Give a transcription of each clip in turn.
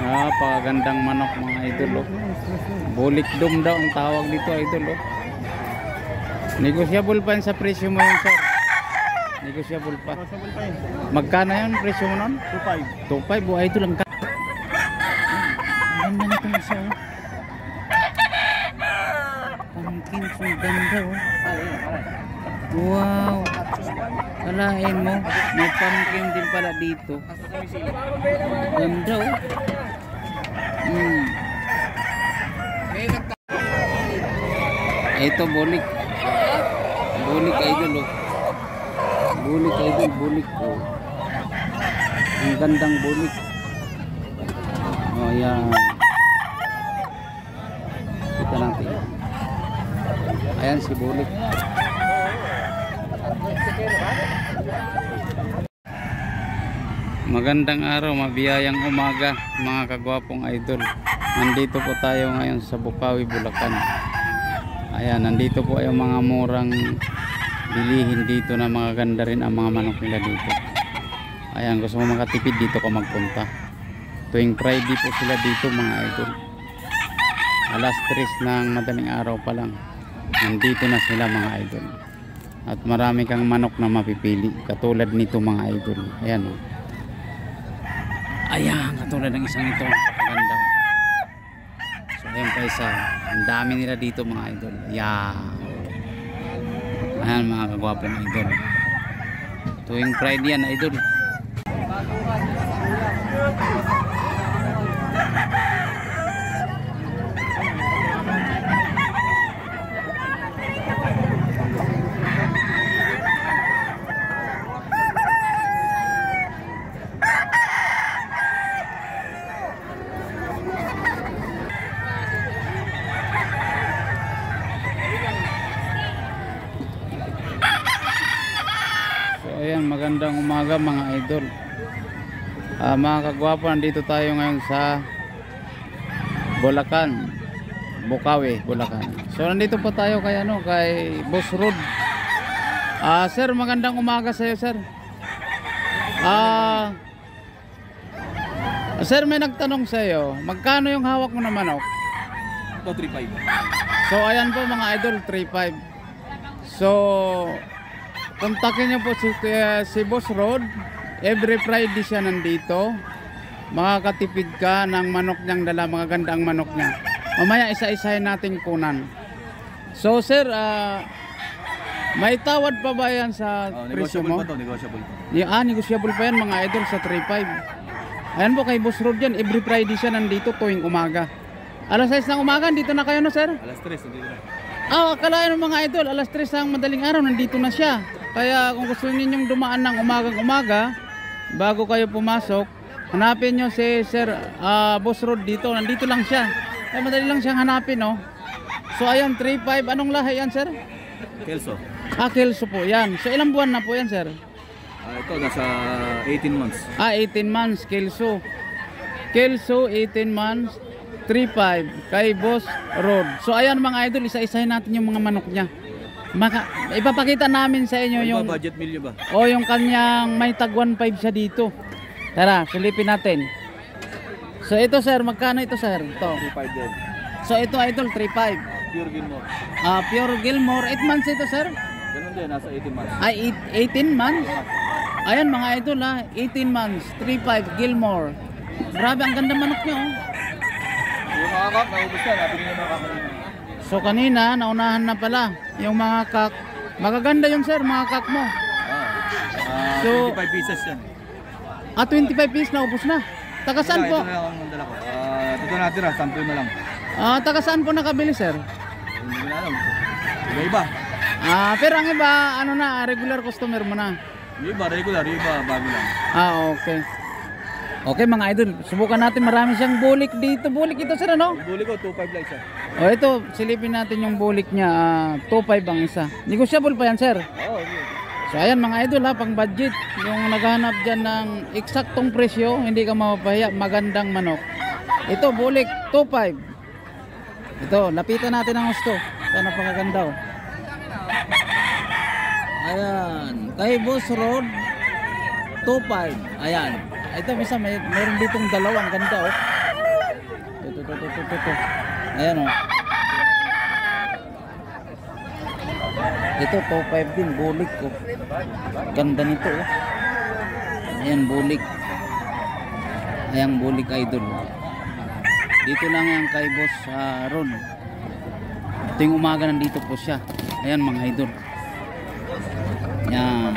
Napakagandang manok mga idol oh. Bulikdom daw ang tawag dito idol oh. Negosyable pa yun sa presyo mo yun sir. Negosyable pa. Magkano yun presyo mo nun? 2.5. 2.5 oh idol ang ganda nito na siya oh. Pumpkin so ganda oh. Wow. Kalahin mo, may pumpkin din pala dito. Ganda oh. Ito bulik. Bulik idol oh. Bulik idol, bulik oh. Ang gandang bulik. Oh yan. Kita natin. Ayan si bulik. Magandang araw, mabiyayang umaga mga kagwapong idol. Nandito po tayo ngayon sa Bukawi, Bulacan. Ayan, nandito po ay mga murang bilihin dito na mga ganda rin ang mga manok nila dito. Ayan, gusto mo makatipid dito ka magpunta. Tuwing Friday po sila dito mga idol. Alas 3 ng madaling araw pa lang. Nandito na sila mga idol. At marami kang manok na mapipili. Katulad nito mga idol. Ayan o. Ayan, katulad ng isang ito. Napakaganda. So ayan pa isa. Ang dami nila dito mga idol. Ayan. Ayan mga kagwapong idol. Tuwing Friday yan idol. Ayan, magandang umaga mga idol. Mga kagwapo, nandito tayo ngayon sa Bulacan, Bukawi, Bulacan. So nandito po tayo kay kay Boss Rod. Sir, magandang umaga sa iyo, sir. Sir, may nagtanong sa iyo, magkano yung hawak mo na manok? Ito 3.5. So ayan po mga idol, 3.5. So kontakin niyo po si Boss Rod. Every Friday siya nandito. Makakatipid ka ng manok niyang dala. Mga gandang manok niya. Mamaya isa-isahin natin kunan. So sir, may tawad pa ba yan sa presyo mo? Negotiable pa. Negotiable pa yan mga idol sa 3.5. Ayan po kay Boss Rod yan. Every Friday siya nandito tuwing umaga. Alas 6 ng umaga, dito na kayo no sir? Alas 3, nandito na. Akalain ng mga idol, alas 3 ng madaling araw, nandito na siya. Kaya kung gusto ninyong dumaan ng umagang-umaga, bago kayo pumasok, hanapin nyo si Sir Boss Rod dito. Nandito lang siya. Kaya madali lang siyang hanapin, no? So ayan, 3.5. Anong lahi yan, sir? Kelso. Kelso po, yan. So ilang buwan na po yan, sir? Ito, nasa 18 months. 18 months, Kelso. Kelso, 18 months. 3.5 kay Boss Rod. So ayan mga idol, isa-isahin natin yung mga manok niya. Ipapakita namin sa inyo yung budget meal ba? Yung kanyang may tag 1.5 siya dito. Tara, silipin natin. So ito sir, magkano ito sir? Ito 3.5 din. So ito idol 3.5. Pure Gilmore. Pure Gilmore, 8 months ito sir? Ganun din, nasa 18 months. 18 months? Ayan mga idol 18 months, 3.5 Gilmore. Grabe, ang ganda manok niya oh. Yung mga kak, naubos na, nabili na mga kak. So kanina, naunahan na pala yung mga kak. Magaganda yung sir, mga kak mo. So 25 pieces yan. 25 pieces na ubos na. Taga saan po? Ito na lang ang dala ko. Ito natira, 10 na lang. Taga saan po nakabili sir? Hindi ko na alam. Iba-iba. Pero ang iba, regular customer mo na. Yung iba, regular, yung iba, bago lang. Okay. Okay mga idol, subukan natin, marami siyang bulik dito. Bulik ito sir, ano? Yung bulik ko, 2.5 lang siya. Ito, silipin natin yung bulik niya. 2.5 ang isa. Negotiable pa yan sir? Oo, okay. So ayan mga idol pang budget. Yung naghahanap dyan ng eksaktong presyo, hindi ka mapapahiya, magandang manok. Ito, bulik, 2.5. Ito, lapitan natin ang gusto. Ito, napakaganda oh. Ayan, kay Boss Rod, 2.5. Ayan. Ito, misa, mayroon ditong dalawang ganda oh. Ito. Ayan oh. Ito, 2.5 din, bulik ko. Ganda nito oh. Ayan, bulik. Ayan, bulik idol. Dito lang yan kay Boss Ron. Ito yung umaga, nandito po siya. Ayan mga idol. Ayan.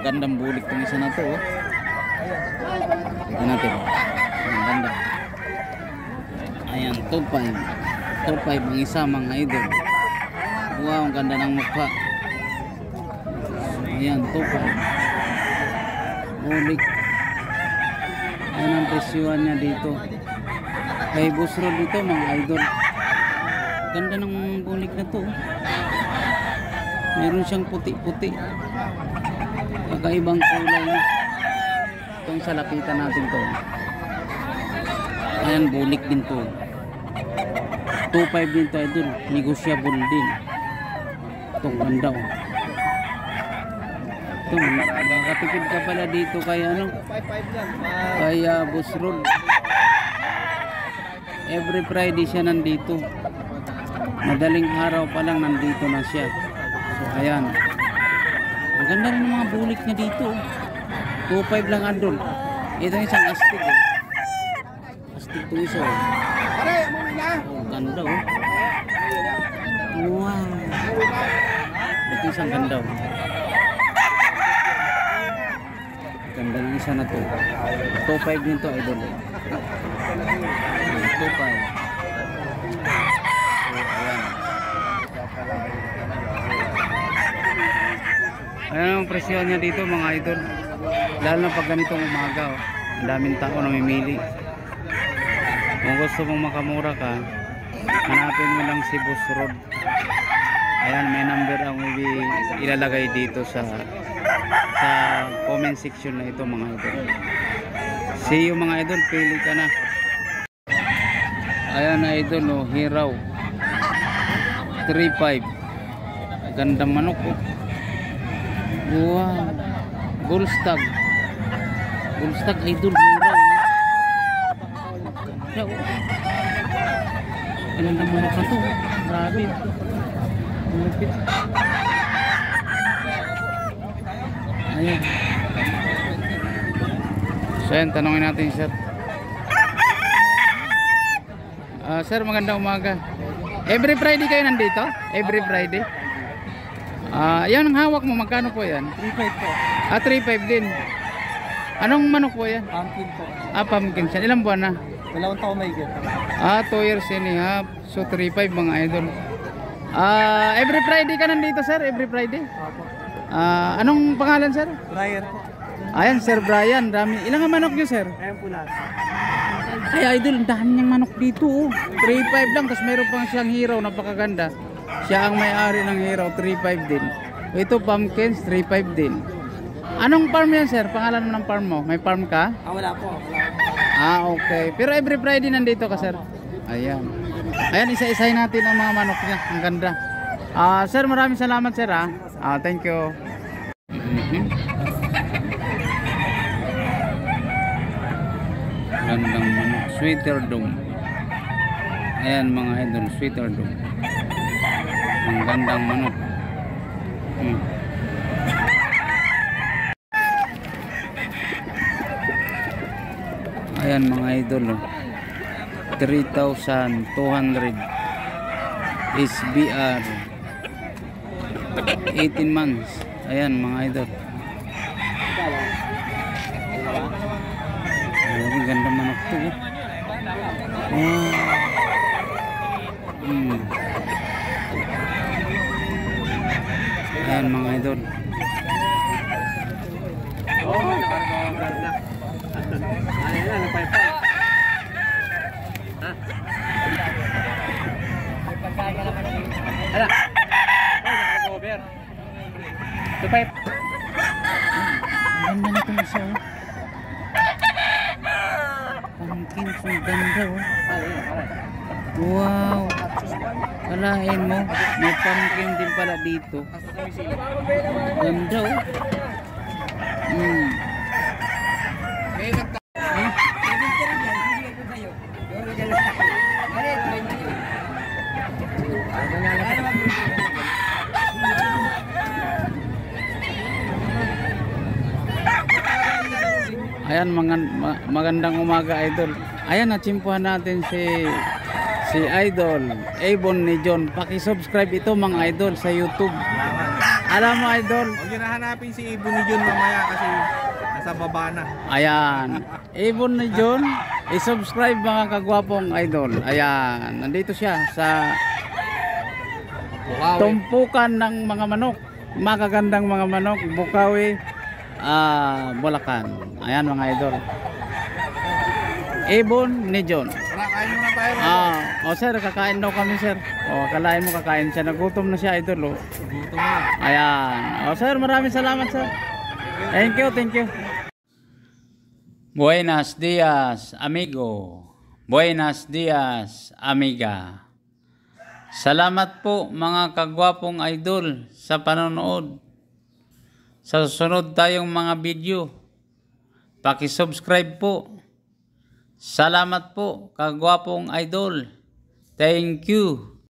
Gandang bulik itong isa na to oh. Tignan natin. Ayan, ganda. Ayan, 2.5. 2.5 ang isa mga idol. Wow, ang ganda ng mukha. Ayan, 2.5. Bulik. Ayan ang presyuhan niya dito. Kay Boss Ron dito mga idol. Ganda ng bulik na to. Meron siyang puti-puti. Kakaibang kulay niya. Itong sa lapitan natin to. Ayan, bulik din to. 2.5 din to idol. Negotiable din. Itong ganda oh. Ito, makakatipid ka pala dito kay ano? Kay Boss Ron. Every Friday siya nandito. Madaling araw pa lang nandito na siya. So ayan. Ang ganda rin ng mga bulik niya dito. 2.5 lang idol. Ito isang astig oh. Astig to isa oh. Oh, ganda oh. Wow. Ito isang ganda oh. Ganda yung isa na to. 2.5 din to idol. 2.5. So ayan ang presyo niya dito mga idol. Lalo na pag ganitong umaga oh. Ang daming tao namimili. Kung gusto mong makamura ka, hanapin mo lang si Boss Ron. Ayan, may number ang ilalagay dito sa comment section na ito mga idol. See you mga idol, pili ka na. Ayan na idol oh, hiraw 3.5. Gandang manok oh. Wow, Goldstag idol, hiraw oh. Gandang manok na to. Grabe. Malapit. Ayan. So yan, tanongin natin sir. Sir, magandang umaga. Every Friday kayo nandito? Every Friday? Yan ang hawak mo, magkano po yan? 3.5 po. 3.5 din. Anong manok po yan? Pumpkin po. Pumpkin siya. Ilang buwan na? 2 taon may get. 2 years and a half. So 3.5 mga idol. Every Friday ka nandito sir? Every Friday? Opo. Anong pangalan sir? Dryer po. Ayan Sir Brian, dami. Ilang ang manok nyo sir? Ayan po lahat. Ay idol, ang dami niyang manok dito oh. 3.5 lang, tapos meron pang siyang hiraw, napakaganda. Siya ang may-ari ng hiraw, 3.5 din. Ito pumpkins, 3.5 din. Anong farm yan sir? Pangalan mo ng farm mo? May farm ka? Wala po. Okay. Pero every Friday nandito ka sir? Ayan. Ayan, isa-isahin natin ang mga manok niya. Ang ganda. Sir, maraming salamat sir ha. Thank you. Gandang manok, sweater dome. Ayan mga idol, sweater dome. Ang gandang manok. Ayan mga idol oh. 3,200 SBR 18 months. Ayan mga idol. Ang ganda manok to oh. Ayan mga idol. Ang ganda na itong isa oh. Pumpkin, so ganda oh. Wow. Kalahin mo, may pumpkin din pala dito. Ganda oh. Ayan, magandang umaga, idol. Ayan, natsimpuhan natin si Idol Avon ni John. Paki-subscribe ito mga idol sa YouTube. Alam mo, idol, Huwag yun nahanapin si Ibon ni John mamaya kasi nasa baba na. ayan, Avon ni John, i-subscribe mga kagwapong idol. Ayan, nandito siya sa Wow. tumpukan ng mga manok, magagandang mga manok, Bukawi, Bulacan. Ayan mga idol, Avon ni John. Kain muna tayo. Sir, kakain daw kami, sir. Kalain mo kakain siya, nagutom na siya, idol. Gutom na. Ayan. Sir, maraming salamat, sir. Thank you, thank you. Buenos dias, amigo. Buenos dias, amiga. Salamat po mga kagwapong idol sa panonood. Sa susunod tayong mga video, paki-subscribe po. Salamat po kagwapong idol. Thank you.